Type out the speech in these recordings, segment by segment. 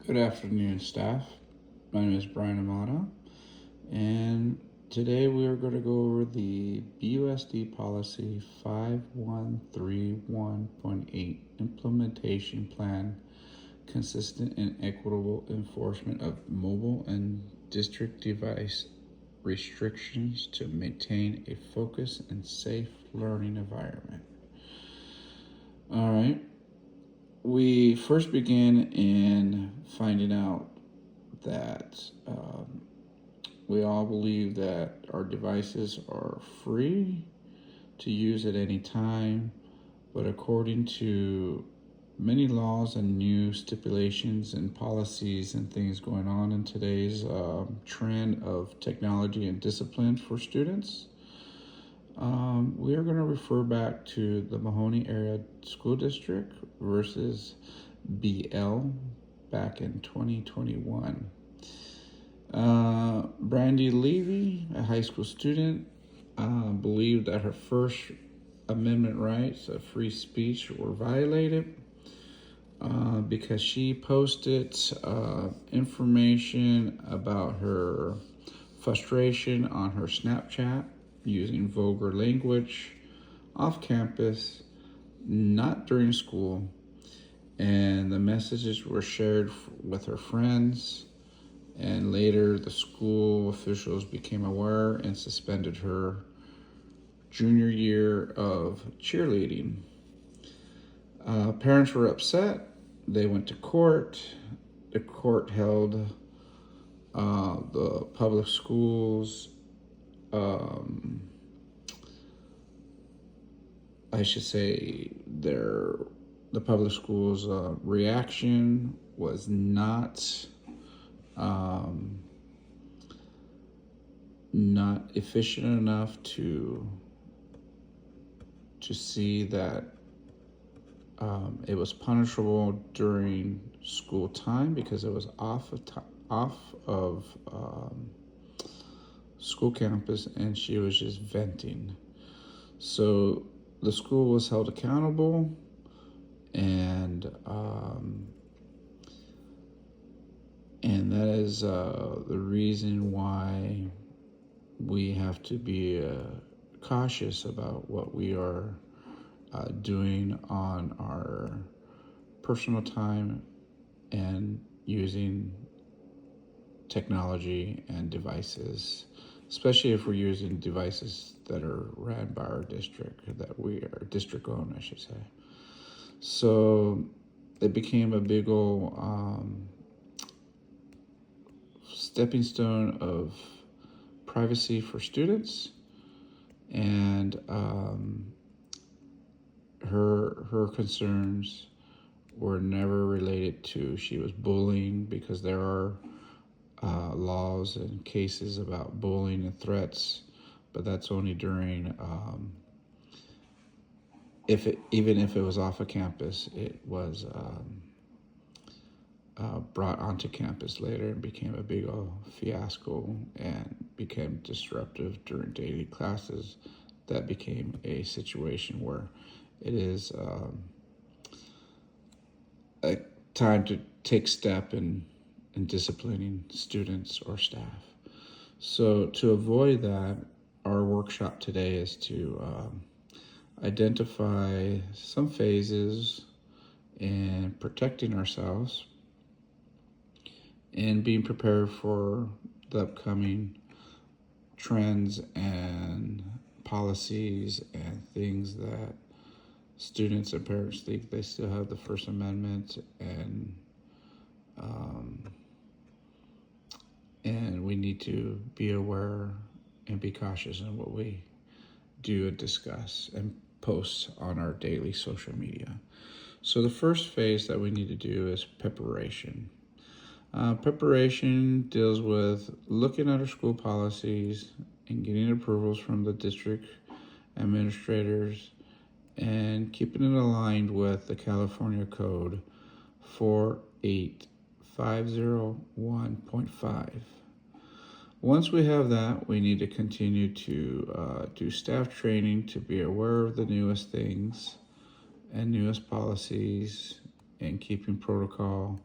Good afternoon, staff. My name is Brian Ahumada, and today we are going to go over the BUSD Policy 5131.8 Implementation Plan, Consistent and Equitable Enforcement of Mobile and District Device Restrictions to Maintain a Focused and Safe Learning Environment. All right. We first began in finding out that we all believe that our devices are free to use at any time, but according to many laws and new stipulations and policies and things going on in today's trend of technology and discipline for students, we are going to refer back to the Mahoney Area School District versus BL back in 2021. Brandy Levy, a high school student, believed that her First Amendment rights of free speech were violated because she posted information about her frustration on her Snapchat using vulgar language off campus, not during school, and the messages were shared with her friends, and later the school officials became aware and suspended her junior year of cheerleading. Parents were upset. They went to court. The court held the public schools I should say the public schools reaction was not efficient enough to see that it was punishable during school time because it was off of school campus, and she was just venting. So the school was held accountable, and that is the reason why we have to be cautious about what we are doing on our personal time and using technology and devices, especially if we're using devices that are ran by our district, that we are district owned, I should say. So it became a big old stepping stone of privacy for students, and her concerns were never related to she was bullying, because there are laws and cases about bullying and threats, but that's only during even if it was off of campus, it was brought onto campus later and became a big old fiasco and became disruptive during daily classes. That became a situation where it is a time to take step in disciplining students or staff. So to avoid that, our workshop today is to identify some phases in protecting ourselves and being prepared for the upcoming trends and policies and things that students and parents think they still have the First Amendment, and we need to be aware and be cautious in what we do and discuss and post on our daily social media. So the first phase that we need to do is preparation. Preparation deals with looking at our school policies and getting approvals from the district administrators and keeping it aligned with the California Code 48501.5. Once we have that, we need to continue to do staff training to be aware of the newest things and newest policies and keeping protocol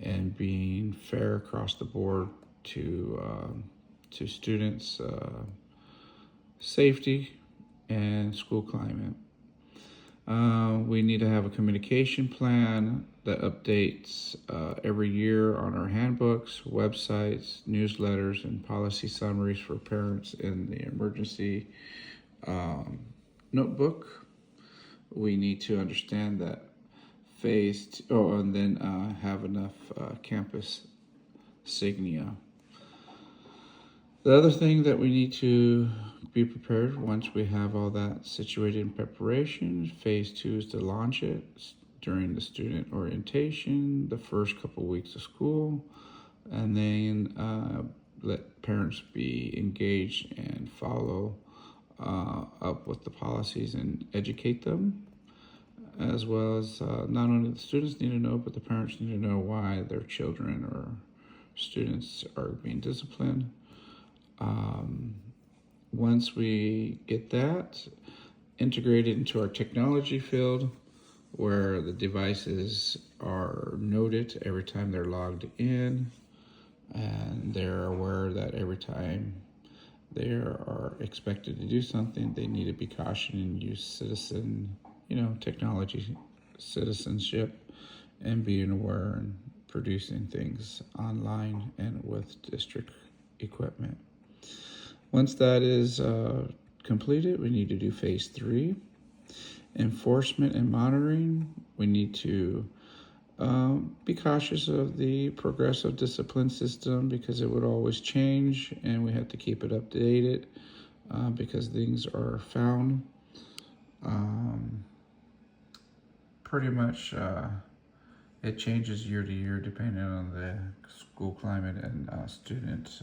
and being fair across the board to students' safety and school climate. We need to have a communication plan that updates every year on our handbooks, websites, newsletters, and policy summaries for parents in the emergency notebook. We need to understand that and then have enough campus signia. The other thing that we need to be prepared once we have all that situated in preparation, phase 2 is to launch it during the student orientation, the first couple weeks of school, and then let parents be engaged and follow up with the policies and educate them, as well as not only the students need to know, but the parents need to know why their children or students are being disciplined. Once we get that integrated into our technology field, where the devices are noted every time they're logged in, and they're aware that every time they are expected to do something, they need to be cautioned and use technology citizenship, and being aware and producing things online and with district equipment. Once that is completed, we need to do phase 3, enforcement and monitoring. We need to be cautious of the progressive discipline system because it would always change, and we have to keep it updated because things are found. Pretty much it changes year to year depending on the school climate and student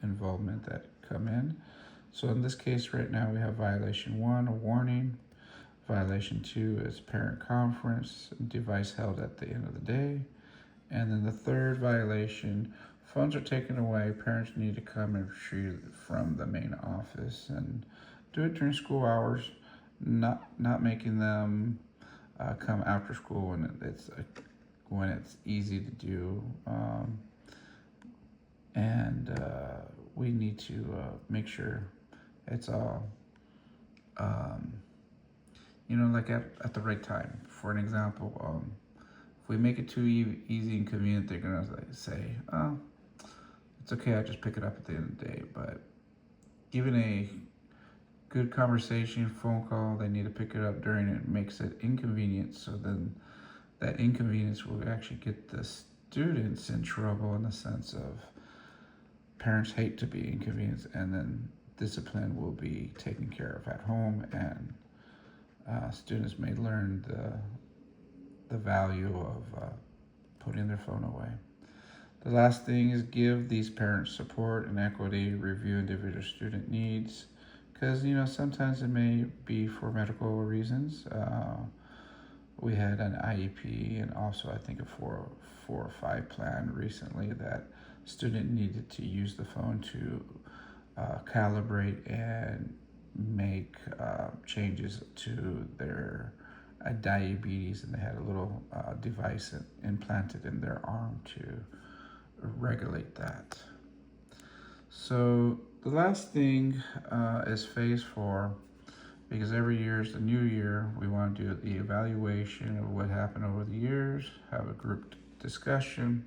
involvement that come in. So in this case right now we have violation 1, a warning. Violation 2 is parent conference, device held at the end of the day. And then the third violation, phones are taken away, parents need to come and retrieve it from the main office and do it during school hours, not making them come after school when it's easy to do. We need to make sure it's all like at the right time. For an example, if we make it too easy and convenient, they're gonna say, "Oh, it's okay. I just pick it up at the end of the day." But given a good conversation, phone call, they need to pick it up during it, makes it inconvenient. So then that inconvenience will actually get the students in trouble in the sense of parents hate to be inconvenienced, and then discipline will be taken care of at home, and students may learn the value of putting their phone away. The last thing is give these parents support and equity, review individual student needs, because sometimes it may be for medical reasons. We had an IEP and also I think a 4-5 plan recently that student needed to use the phone to calibrate and make changes to their diabetes, and they had a little device implanted in their arm to regulate that. So the last thing is phase 4, because every year is the new year. We want to do the evaluation of what happened over the years, have a group discussion,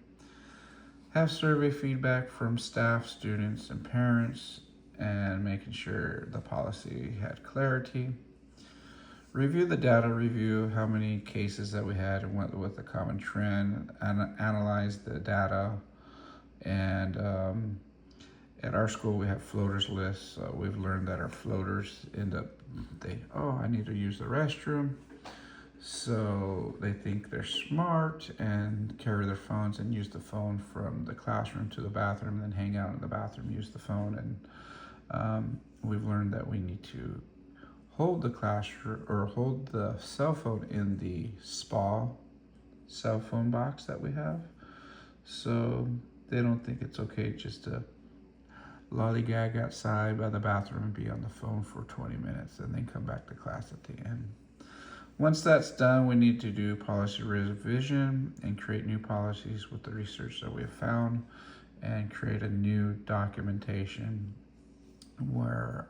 have survey feedback from staff, students, and parents, and making sure the policy had clarity. Review the data, review how many cases that we had and went with the common trend, and analyze the data. And at our school, we have floaters lists. We've learned that our floaters end up, I need to use the restroom. So they think they're smart and carry their phones and use the phone from the classroom to the bathroom, and then hang out in the bathroom, use the phone. And we've learned that we need to hold the classroom or hold the cell phone in the spa cell phone box that we have. So they don't think it's okay just to lollygag outside by the bathroom and be on the phone for 20 minutes and then come back to class at the end. Once that's done, we need to do policy revision and create new policies with the research that we have found, and create a new documentation where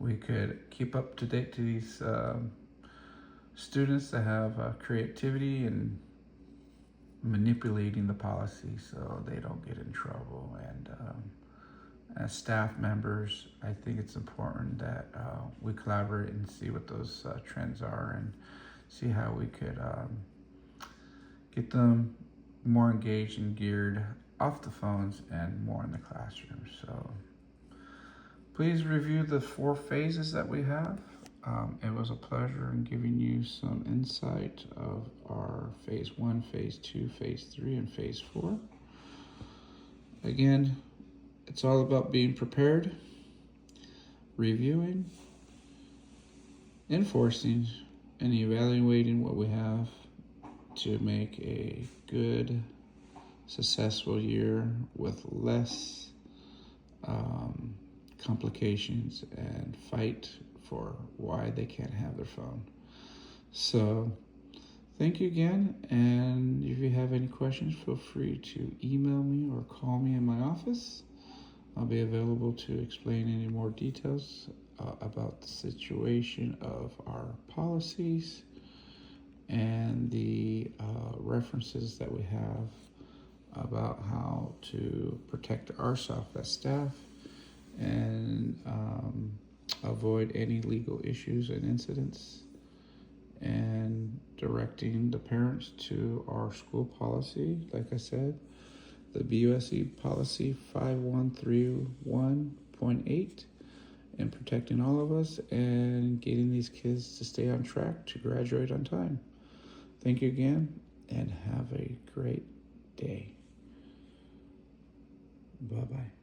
we could keep up to date to these students that have creativity and manipulating the policy so they don't get in trouble. And as staff members, I think it's important that we collaborate and see what those trends are, and see how we could get them more engaged and geared off the phones and more in the classroom. So please review the 4 phases that we have. It was a pleasure in giving you some insight of our phase 1, phase 2, phase 3, and phase 4. Again, it's all about being prepared, reviewing, enforcing, and evaluating what we have to make a good, successful year with less complications and fight for why they can't have their phone. So thank you again, and if you have any questions, feel free to email me or call me in my office. I'll be available to explain any more details about the situation of our policies and the references that we have about how to protect ourselves as staff and avoid any legal issues and incidents, and directing the parents to our school policy, like I said, the BUSC policy 5131.8, and protecting all of us and getting these kids to stay on track to graduate on time. Thank you again, and have a great day. Bye-bye.